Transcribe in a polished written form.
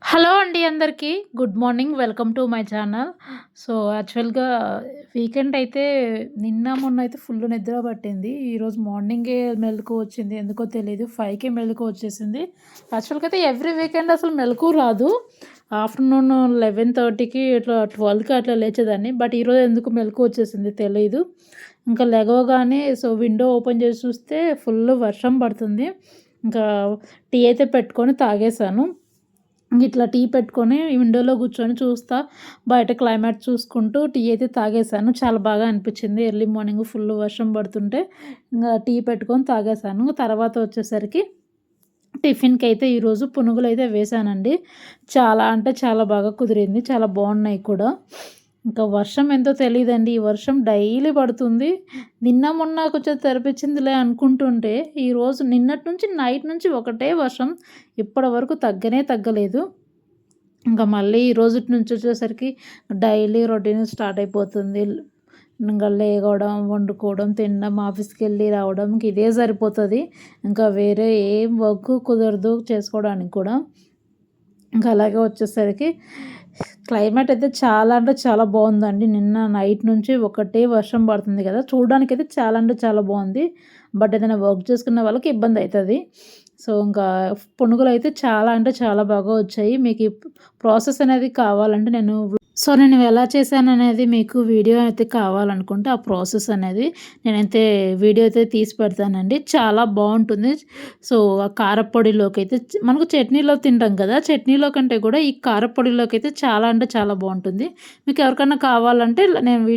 Hello అండి అందరికీ. Good morning. Welcome to my channel. So, యాక్చువల్‌గా వీకెండ్ అయితే నిన్న, మొన్న అయితే ఫుల్ నిద్ర పట్టింది. ఈరోజు మార్నింగే మెలుకువ వచ్చింది. ఎందుకో తెలీదు. 5కే మెలుకువ వచ్చేసింది. యాక్చువల్‌గా అయితే ఎవ్రీ వీకెండ్ అసలు మెలుకువ రాదు. ఆఫ్టర్‌నూన్ 11:30కి ఇట్లా 12కి అట్లా లేచేదాన్ని. బట్ ఈరోజు ఎందుకు మెలుకువ వచ్చేసింది తెలీదు. ఇంకా లెగవగానే విండో ఓపెన్ చేసి చూస్తే ఫుల్ వర్షం పడుతుంది. ఇంకా టీ అయితే పెట్టుకొని తాగేసాను. ఇట్లా టీ పెట్టుకొని విండోలో కూర్చొని చూస్తా, బయట క్లైమేట్ చూసుకుంటూ టీ అయితే తాగేసాను. చాలా బాగా అనిపించింది. ఎర్లీ మార్నింగ్ ఫుల్ వర్షం పడుతుంటే ఇంగా టీ పెట్టుకొని తాగేసాను. తర్వాత వచ్చేసరికి టిఫిన్‌కైతే ఈరోజు పునుగులైతే వేశానండి. చాలా అంటే చాలా బాగా కుదిరింది. చాలా బాగున్నాయి కూడా. ఇంకా వర్షం ఎంతో తెలీదండి. ఈ వర్షం డైలీ పడుతుంది. నిన్న మొన్న కొంచెం తెరపిచ్చిందిలే అనుకుంటుంటే, ఈరోజు నిన్నటి నుంచి నైట్ నుంచి ఒకటే వర్షం. ఇప్పటి వరకు తగ్గనే తగ్గలేదు. ఇంకా మళ్ళీ ఈ రోజుటి నుంచి వచ్చేసరికి డైలీ రొటీన్ స్టార్ట్ అయిపోతుంది. ఇంగా లేగవడం, వండుకోవడం, తినడం, ఆఫీస్‌కెళ్ళి రావడం ఇంక ఇదే సరిపోతది. ఇంకా వేరే ఏం వర్క్ కుదరదు చేసుకోవడానికి కూడా. ఇంకా అలాగే వచ్చేసరికి క్లైమేట్ అయితే చాలా అంటే చాలా బాగుందండి. నిన్న నైట్ నుంచి ఒకటే వర్షం పడుతుంది కదా! చూడడానికైతే చాలా అంటే చాలా బాగుంది. బట్ ఏదైనా వర్క్ చేసుకునే వాళ్ళకి ఇబ్బంది అయితది. ఇంకా పునుగులైతే చాలా అంటే చాలా బాగా వచ్చాయి. మీకు ఈ ప్రాసెస్ అనేది కావాలంటే నేను ఎలా చేశాననేది మీకు వీడియో అయితే కావాలనుకుంటే ఆ ప్రాసెస్ అనేది నేనైతే వీడియో అయితే తీసి పెడతానండి. చాలా బావుంటుంది. ఆ కారప్పొడిలోకైతే మనకు చట్నీలో తింటాం కదా! చట్నీలో కంటే కూడా ఈ కారప్పొడిలోకైతే చాలా అంటే చాలా బావుంటుంది. మీకు ఎవరికన్నా కావాలంటే నేను వీడియో